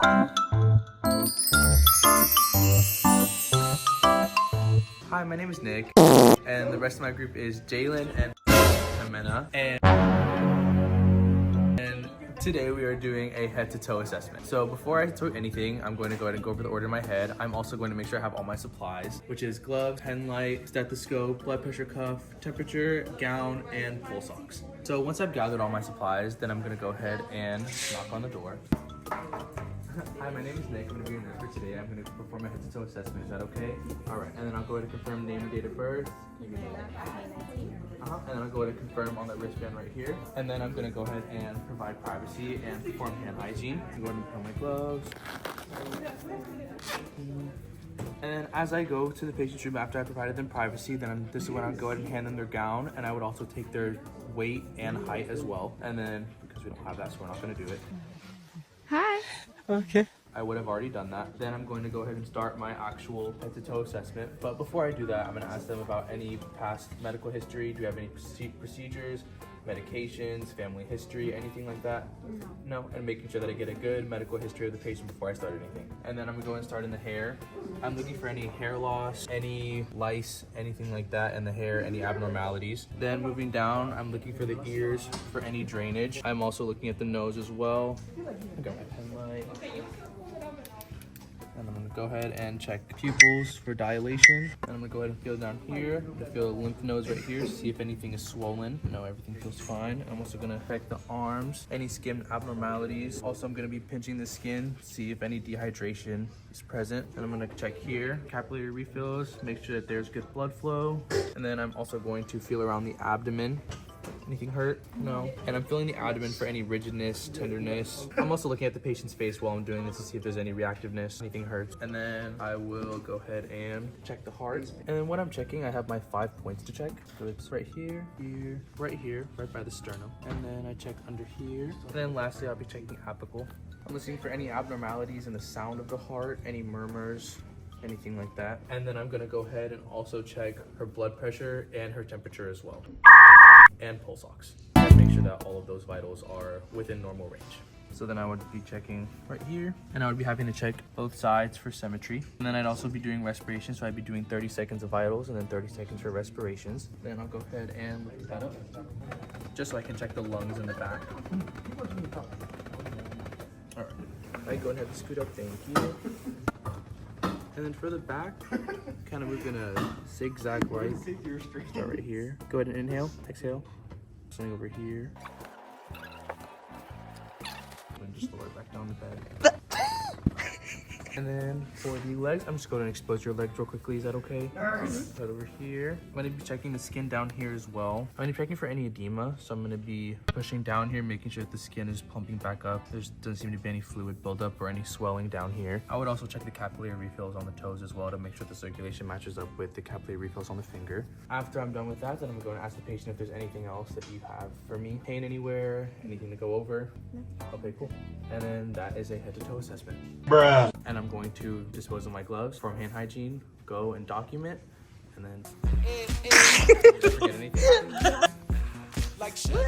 Hi, my name is Nick, and the rest of my group is Jalen and Amena, and today we are doing a head-to-toe assessment. So before I do anything, I'm going to go ahead and go over the order in my head. I'm also going to make sure I have all my supplies, which is gloves, pen light, stethoscope, blood pressure cuff, temperature, gown, and pulse ox. So once I've gathered all my supplies, then I'm going to go ahead and knock on the door. Hi, my name is Nick. I'm going to be your nurse for today. I'm going to perform a head-to-toe assessment. Is that okay? All right. And then I'll go ahead and confirm name and date of birth. And then I'll go ahead and confirm on that wristband right here. And then I'm going to go ahead and provide privacy and perform hand hygiene. I'm going to put on my gloves. And then as I go to the patient's room after I provided them privacy, then this is when I'll go ahead and hand them their gown, and I would also take their weight and height as well. And then because we don't have that, so we're not going to do it. Hi. Okay. I would have already done that. Then I'm going to go ahead and start my actual head-to-toe assessment. But before I do that, I'm going to ask them about any past medical history. Do you have any procedures, medications, family history, anything like that? No. And making sure that I get a good medical history of the patient before I start anything. And then I'm going to go and start in the hair. I'm looking for any hair loss, any lice, anything like that in the hair, any abnormalities. Then moving down, I'm looking for the ears for any drainage. I'm also looking at the nose as well. I got my pen light. And I'm gonna go ahead and check pupils for dilation. And I'm gonna go ahead and feel down here. I'm gonna feel a lymph nodes right here, see if anything is swollen. No, everything feels fine. I'm also gonna check the arms, any skin abnormalities. Also, I'm gonna be pinching the skin, see if any dehydration is present. And I'm gonna check here, capillary refills, make sure that there's good blood flow. And then I'm also going to feel around the abdomen. Anything hurt? No. And I'm feeling the abdomen for any rigidness, tenderness. I'm also looking at the patient's face while I'm doing this to see if there's any reactiveness, anything hurts. And then I will go ahead and check the heart. And then when I'm checking, I have my 5 points to check. So it's right here, here, right by the sternum. And then I check under here. And then lastly, I'll be checking apical. I'm listening for any abnormalities in the sound of the heart, any murmurs, anything like that. And then I'm gonna go ahead and also check her blood pressure and her temperature as well. And pulse ox, and make sure that all of those vitals are within normal range. So then I would be checking right here, and I would be having to check both sides for symmetry. And then I'd also be doing respiration, so I'd be doing 30 seconds of vitals and then 30 seconds for respirations. Then I'll go ahead and lift that up, just so I can check the lungs in the back. All right, I go ahead and scoot up, thank you. And then for the back, kind of move in a zigzag right. Start right here. Go ahead and inhale, exhale. Something over here. And just lower it back down the bed. And then for the legs, I'm just going to expose your legs real quickly. Is that okay? Right over here. I'm going to be checking the skin down here as well. I'm going to be checking for any edema. So I'm going to be pushing down here, making sure that the skin is pumping back up. There doesn't seem to be any fluid buildup or any swelling down here. I would also check the capillary refills on the toes as well to make sure the circulation matches up with the capillary refills on the finger. After I'm done with that, then I'm going to ask the patient if there's anything else that you have for me. Pain anywhere? Anything to go over? No. Okay, cool. And then that is a head-to-toe assessment. Bruh. And I'm going to dispose of my gloves, perform hand hygiene, go and document, and then forget anything. Like sugar.